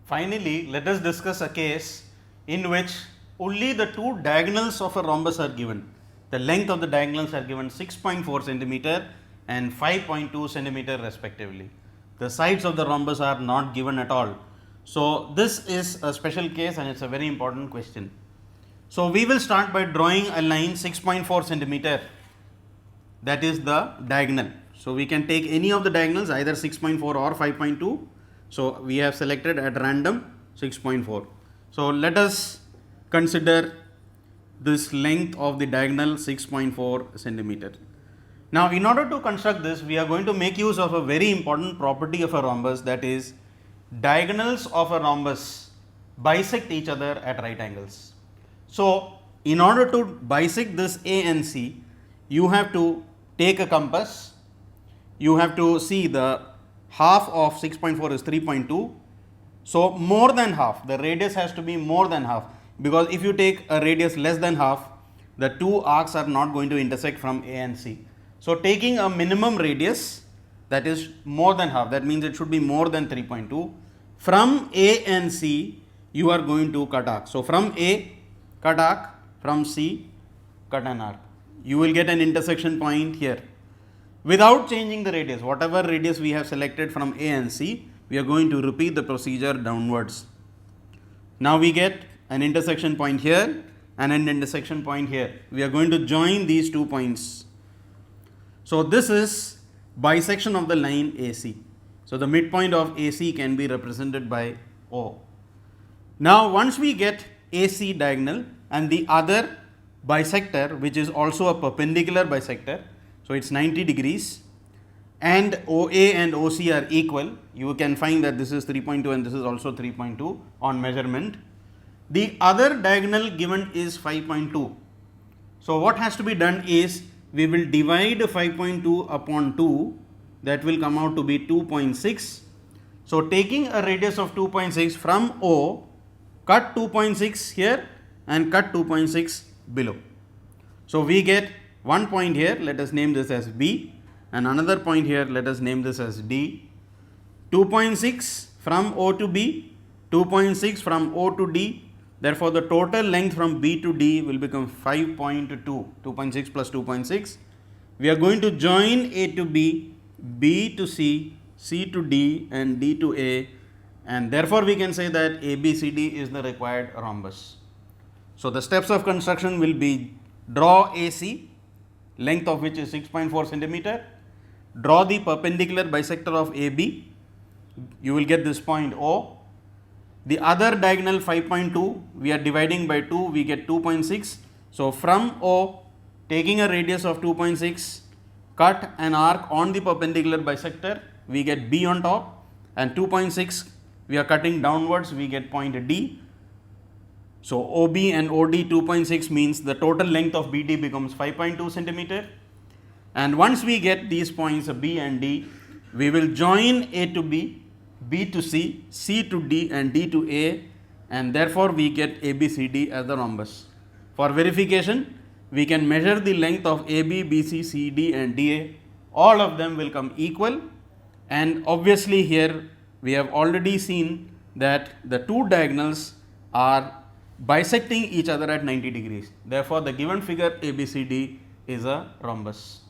Finally, let us discuss a case in which only the two diagonals of a rhombus are given. The length of the diagonals are given 6.4 centimeter and 5.2 centimeter respectively. The sides of the rhombus are not given at all. So, this is a special case and it is a very important question. So, we will start by drawing a line 6.4 centimeter, that is the diagonal. So, we can take any of the diagonals, either 6.4 or 5.2. So, we have selected at random 6.4. So, let us consider this length of the diagonal 6.4 centimeter. Now, in order to construct this, we are going to make use of a very important property of a rhombus, that is diagonals of a rhombus bisect each other at right angles. So, in order to bisect this A and C, you have to take a compass, you have to see the half of 6.4 is 3.2. So, more than half, the radius has to be more than half, because if you take a radius less than half, the two arcs are not going to intersect from A and C. So, taking a minimum radius, that is more than half, that means it should be more than 3.2. From A and C, you are going to cut arc. So, from A, cut arc, from C, cut an arc. You will get an intersection point here. Without changing the radius, whatever radius we have selected from A and C, we are going to repeat the procedure downwards. Now, we get an intersection point here and an intersection point here. We are going to join these 2 points. So, this is bisection of the line AC. So, the midpoint of AC can be represented by O. Now, once we get AC diagonal and the other bisector, which is also a perpendicular bisector, so it is 90 degrees, and OA and OC are equal, you can find that this is 3.2 and this is also 3.2 on measurement. The other diagonal given is 5.2. So, what has to be done is we will divide 5.2 upon 2, that will come out to be 2.6. So, taking a radius of 2.6 from O, cut 2.6 here and cut 2.6 below. So, we get one point here, let us name this as B, and another point here, let us name this as D. 2.6 from O to B, 2.6 from O to D. Therefore, the total length from B to D will become 5.2, 2.6 plus 2.6. We are going to join A to B, B to C, C to D and D to A, and therefore, we can say that ABCD is the required rhombus. So, the steps of construction will be draw AC, length of which is 6.4 centimeter, draw the perpendicular bisector of AB, you will get this point O. The other diagonal 5.2, we are dividing by 2, we get 2.6. So, from O, taking a radius of 2.6, cut an arc on the perpendicular bisector, we get B on top, and 2.6 we are cutting downwards, we get point D. So, OB and OD 2.6 means the total length of BD becomes 5.2 centimeter, and once we get these points B and D, we will join A to B, B to C, C to D and D to A, and therefore, we get ABCD as the rhombus. For verification, we can measure the length of AB, BC, CD and DA, all of them will come equal, and obviously, here we have already seen that the two diagonals are bisecting each other at 90 degrees. Therefore, the given figure ABCD is a rhombus.